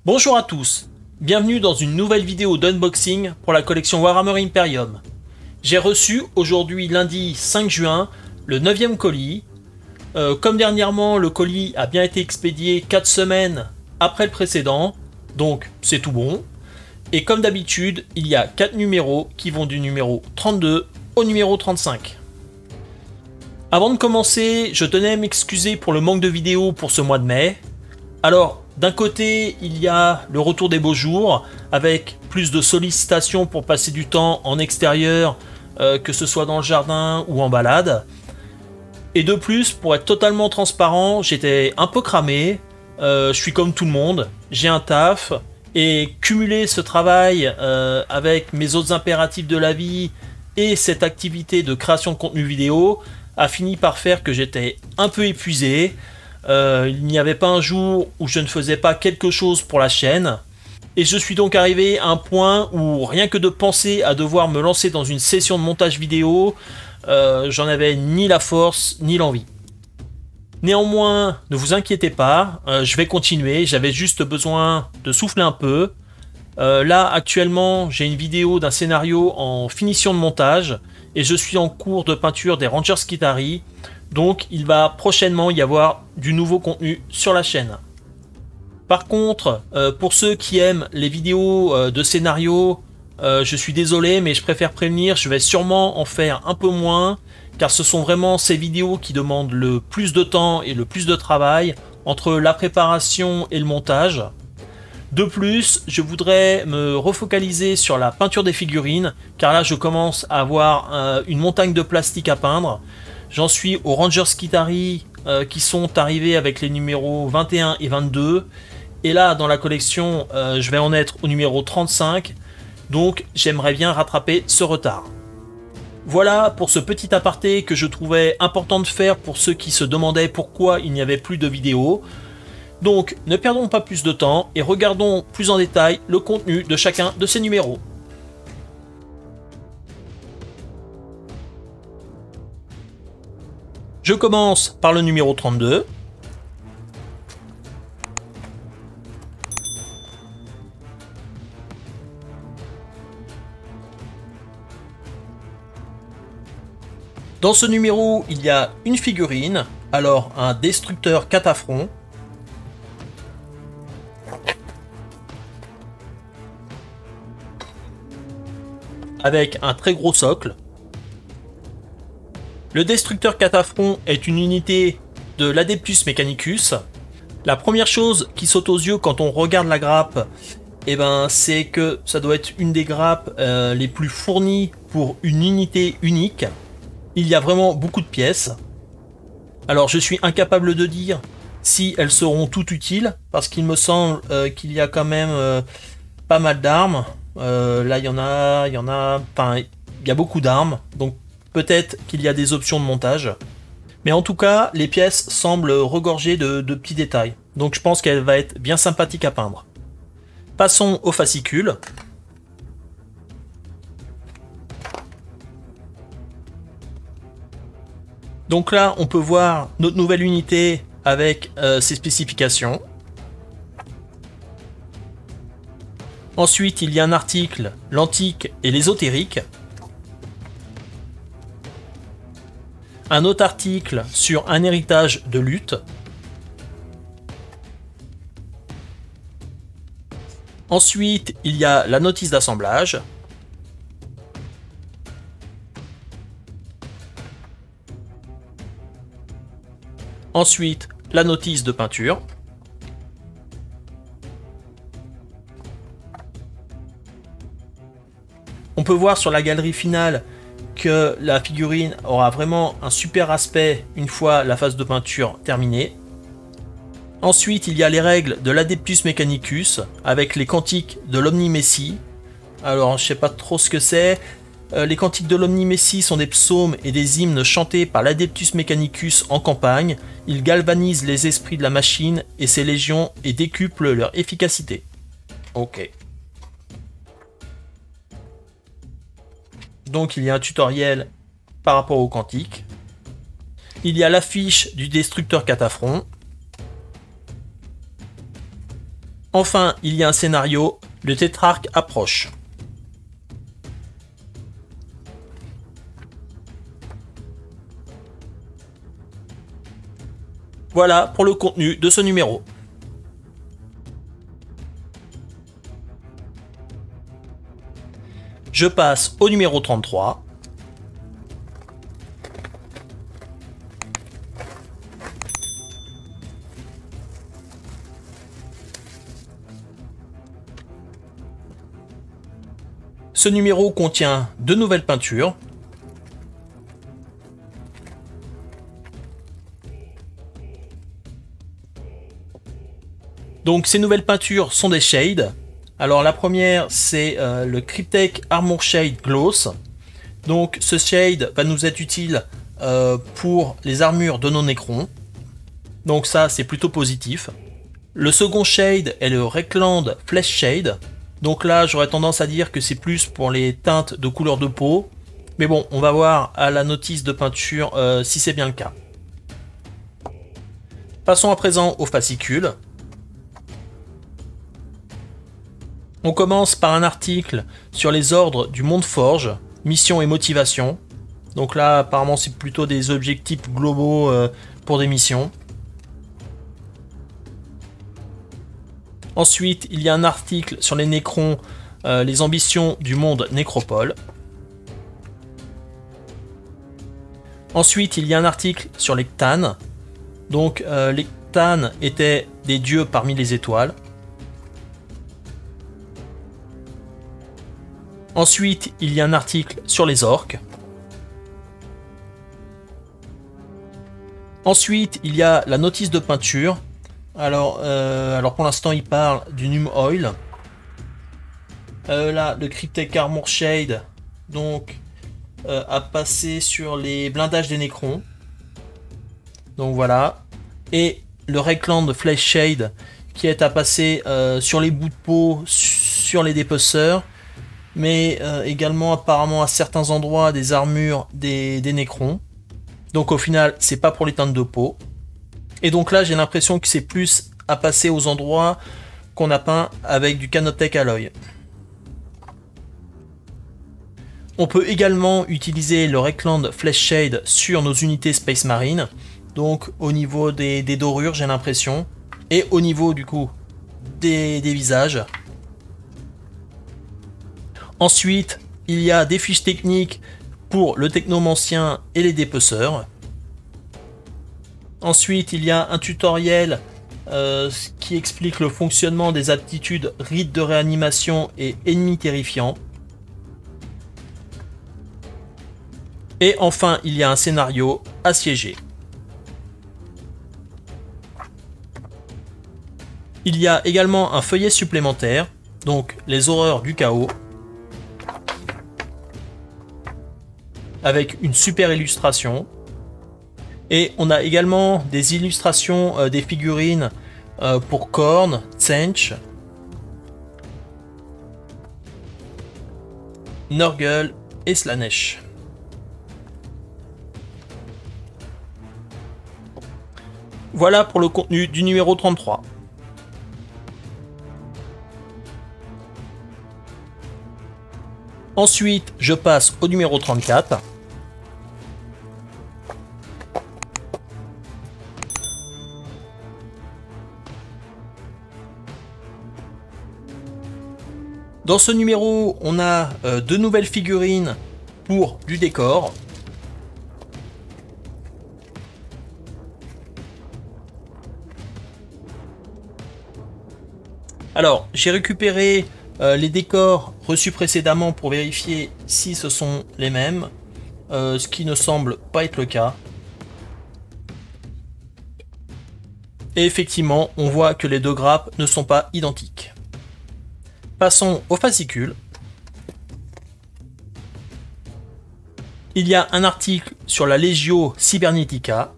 Bonjour à tous, bienvenue dans une nouvelle vidéo d'unboxing pour la collection Warhammer Imperium. J'ai reçu aujourd'hui lundi 5 juin le 9e colis. Comme dernièrement le colis a bien été expédié 4 semaines après le précédent, donc c'est tout bon. Et comme d'habitude, il y a 4 numéros qui vont du numéro 32 au numéro 35. Avant de commencer, je tenais à m'excuser pour le manque de vidéos pour ce mois de mai. Alors, d'un côté, il y a le retour des beaux jours, avec plus de sollicitations pour passer du temps en extérieur, que ce soit dans le jardin ou en balade. Et de plus, pour être totalement transparent, j'étais un peu cramé, je suis comme tout le monde, j'ai un taf, et cumuler ce travail avec mes autres impératifs de la vie et cette activité de création de contenu vidéo a fini par faire que j'étais un peu épuisé. Il n'y avait pas un jour où je ne faisais pas quelque chose pour la chaîne. Et je suis donc arrivé à un point où rien que de penser à devoir me lancer dans une session de montage vidéo, j'en avais ni la force ni l'envie. Néanmoins, ne vous inquiétez pas, je vais continuer, j'avais juste besoin de souffler un peu. Là, actuellement, j'ai une vidéo d'un scénario en finition de montage et je suis en cours de peinture des Rangers Skitarii. Donc il va prochainement y avoir du nouveau contenu sur la chaîne. Par contre, pour ceux qui aiment les vidéos de scénario, je suis désolé mais je préfère prévenir, je vais sûrement en faire un peu moins, car ce sont vraiment ces vidéos qui demandent le plus de temps et le plus de travail entre la préparation et le montage. De plus, je voudrais me refocaliser sur la peinture des figurines, car là je commence à avoir une montagne de plastique à peindre. J'en suis aux Rangers Skitarii qui sont arrivés avec les numéros 21 et 22. Et là, dans la collection, je vais en être au numéro 35. Donc, j'aimerais bien rattraper ce retard. Voilà pour ce petit aparté que je trouvais important de faire pour ceux qui se demandaient pourquoi il n'y avait plus de vidéos. Donc, ne perdons pas plus de temps et regardons plus en détail le contenu de chacun de ces numéros. Je commence par le numéro 32. Dans ce numéro, il y a une figurine, alors un destructeur catafron. Avec un très gros socle. Le destructeur catafron est une unité de l'Adeptus Mechanicus. La première chose qui saute aux yeux quand on regarde la grappe, c'est que ça doit être une des grappes les plus fournies pour une unité unique. Il y a vraiment beaucoup de pièces. Alors je suis incapable de dire si elles seront toutes utiles, parce qu'il me semble qu'il y a quand même pas mal d'armes. Là il y a beaucoup d'armes, donc peut-être qu'il y a des options de montage. Mais en tout cas, les pièces semblent regorger de petits détails. Donc je pense qu'elle va être bien sympathique à peindre. Passons au fascicule. Donc là, on peut voir notre nouvelle unité avec ses spécifications. Ensuite, il y a un article, l'antique et l'ésotérique. Un autre article sur un héritage de lutte. Ensuite, il y a la notice d'assemblage. Ensuite, la notice de peinture. On peut voir sur la galerie finale que la figurine aura vraiment un super aspect une fois la phase de peinture terminée. Ensuite, il y a les règles de l'Adeptus Mechanicus avec les cantiques de l'Omni Messi. Alors, je sais pas trop ce que c'est. Les cantiques de l'Omni Messi sont des psaumes et des hymnes chantés par l'Adeptus Mechanicus en campagne. Ils galvanisent les esprits de la machine et ses légions et décuplent leur efficacité. Ok. Donc il y a un tutoriel par rapport au cantique. Il y a l'affiche du destructeur catafron. Enfin, il y a un scénario, le tétrarque approche. Voilà pour le contenu de ce numéro. Je passe au numéro 33. Ce numéro contient 2 nouvelles peintures. Donc ces nouvelles peintures sont des shades. Alors la première c'est le Cryptek Armor Shade Gloss. Donc ce shade va nous être utile pour les armures de nos Necrons. Donc ça c'est plutôt positif. Le second shade est le Reikland Flesh Shade. Donc là j'aurais tendance à dire que c'est plus pour les teintes de couleur de peau. Mais bon, on va voir à la notice de peinture si c'est bien le cas. Passons à présent aux fascicules. On commence par un article sur les ordres du Monde Forge, mission et motivation. Donc là, apparemment, c'est plutôt des objectifs globaux pour des missions. Ensuite, il y a un article sur les Necrons, les ambitions du monde Nécropole. Ensuite, il y a un article sur les Cthans. Donc, les Cthans étaient des dieux parmi les étoiles. Ensuite, il y a un article sur les orques. Ensuite, il y a la notice de peinture. Alors pour l'instant, il parle du Num Oil. Là, le Cryptek Armor Shade, donc, a passé sur les blindages des Necrons. Donc voilà. Et le Reikland Flesh Shade, qui est à passer sur les bouts de peau, sur les dépeceurs. Mais également apparemment à certains endroits des armures des Necrons. Donc au final, c'est pas pour les teintes de peau. Et donc là, j'ai l'impression que c'est plus à passer aux endroits qu'on a peint avec du Canoptek Alloy. On peut également utiliser le Reikland Flesh Shade sur nos unités Space Marine. Donc au niveau des dorures, j'ai l'impression. Et au niveau du coup des visages. Ensuite, il y a des fiches techniques pour le technomancien et les dépeceurs. Ensuite, il y a un tutoriel qui explique le fonctionnement des aptitudes rites de réanimation et ennemis terrifiants. Et enfin, il y a un scénario assiégé. Il y a également un feuillet supplémentaire, donc les horreurs du chaos, avec une super illustration. Et on a également des illustrations des figurines pour Khorne, Tzeentch, Nurgle et Slaanesh. Voilà pour le contenu du numéro 33. Ensuite, je passe au numéro 34. Dans ce numéro, on a 2 nouvelles figurines pour du décor. Alors, j'ai récupéré les décors reçus précédemment pour vérifier si ce sont les mêmes, ce qui ne semble pas être le cas. Et effectivement, on voit que les 2 grappes ne sont pas identiques. Passons aux fascicules. Il y a un article sur la Legio Cybernetica,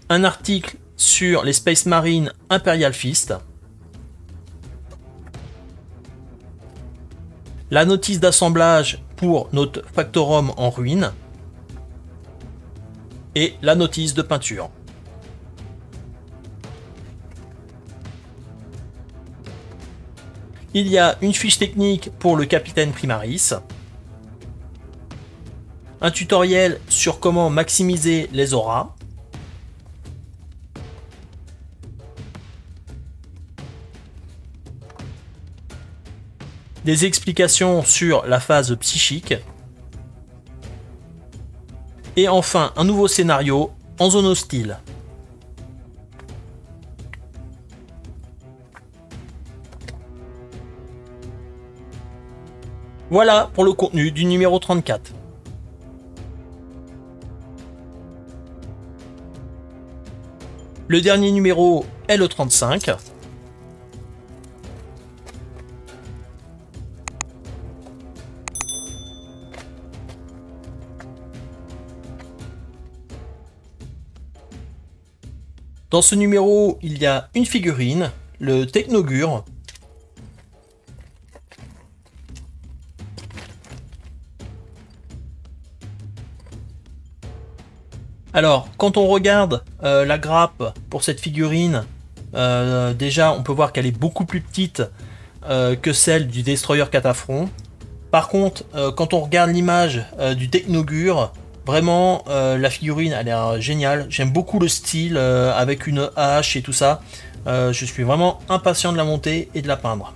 un article sur les Space Marines Imperial Fist, la notice d'assemblage pour notre Factorum en ruine et la notice de peinture. Il y a une fiche technique pour le capitaine Primaris, un tutoriel sur comment maximiser les auras, des explications sur la phase psychique, et enfin un nouveau scénario en zone hostile. Voilà pour le contenu du numéro 34. Le dernier numéro est le 35. Dans ce numéro, il y a une figurine, le Technogure. Alors, quand on regarde la grappe pour cette figurine, déjà on peut voir qu'elle est beaucoup plus petite que celle du Destroyer Cataphrone. Par contre, quand on regarde l'image du Technogure, vraiment la figurine a l'air géniale. J'aime beaucoup le style avec une hache et tout ça. Je suis vraiment impatient de la monter et de la peindre.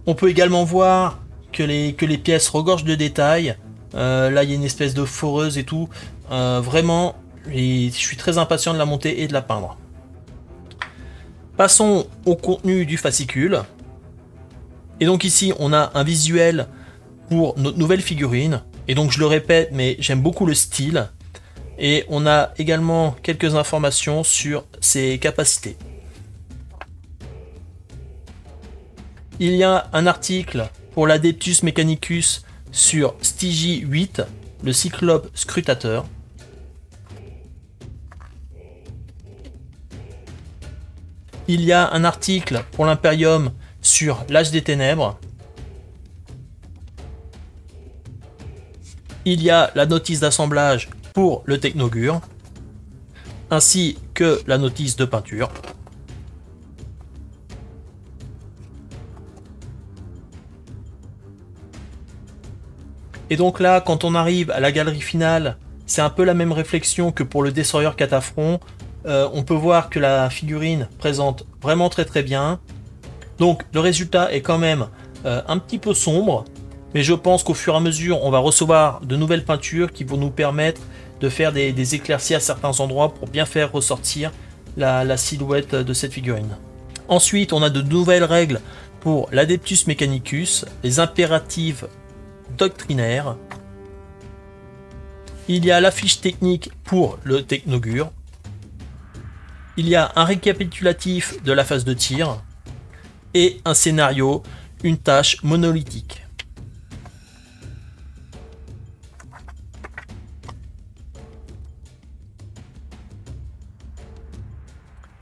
On peut également voir que les pièces regorgent de détails. Là il y a une espèce de foreuse et tout. Vraiment, je suis très impatient de la monter et de la peindre. Passons au contenu du fascicule. Et donc ici on a un visuel pour notre nouvelle figurine. Et donc je le répète, mais j'aime beaucoup le style. Et on a également quelques informations sur ses capacités. Il y a un article pour l'Adeptus Mechanicus sur Stygie 8, le cyclope scrutateur. Il y a un article pour l'Imperium sur l'Âge des Ténèbres. Il y a la notice d'assemblage pour le Technogure, ainsi que la notice de peinture. Et donc là, quand on arrive à la galerie finale, c'est un peu la même réflexion que pour le Destroyer Cataphrone. On peut voir que la figurine présente vraiment très bien. Donc le résultat est quand même un petit peu sombre, mais je pense qu'au fur et à mesure on va recevoir de nouvelles peintures qui vont nous permettre de faire des éclaircies à certains endroits pour bien faire ressortir la silhouette de cette figurine. Ensuite on a de nouvelles règles pour l'Adeptus Mechanicus, les impératifs doctrinaires. Il y a la fiche technique pour le Technogure. Il y a un récapitulatif de la phase de tir et un scénario, une tâche monolithique.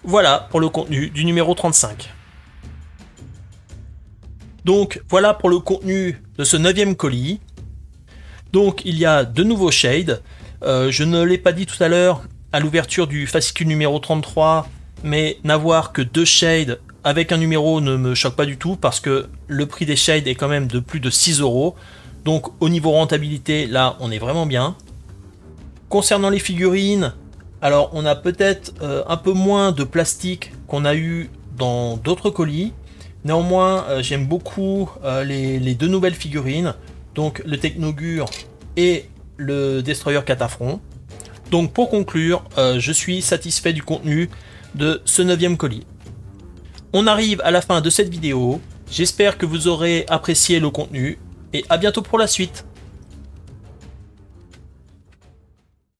Voilà pour le contenu du numéro 35. Donc voilà pour le contenu de ce 9e colis. Donc il y a de nouveaux shades. Je ne l'ai pas dit tout à l'heure à l'ouverture du fascicule numéro 33, mais n'avoir que 2 shades avec un numéro ne me choque pas du tout parce que le prix des shades est quand même de plus de 6 €. Donc au niveau rentabilité, là on est vraiment bien. Concernant les figurines, alors on a peut-être un peu moins de plastique qu'on a eu dans d'autres colis. Néanmoins, j'aime beaucoup les 2 nouvelles figurines, donc le Technogure et le Destroyer Cataphrone. Donc pour conclure, je suis satisfait du contenu de ce 9e colis. On arrive à la fin de cette vidéo, j'espère que vous aurez apprécié le contenu et à bientôt pour la suite.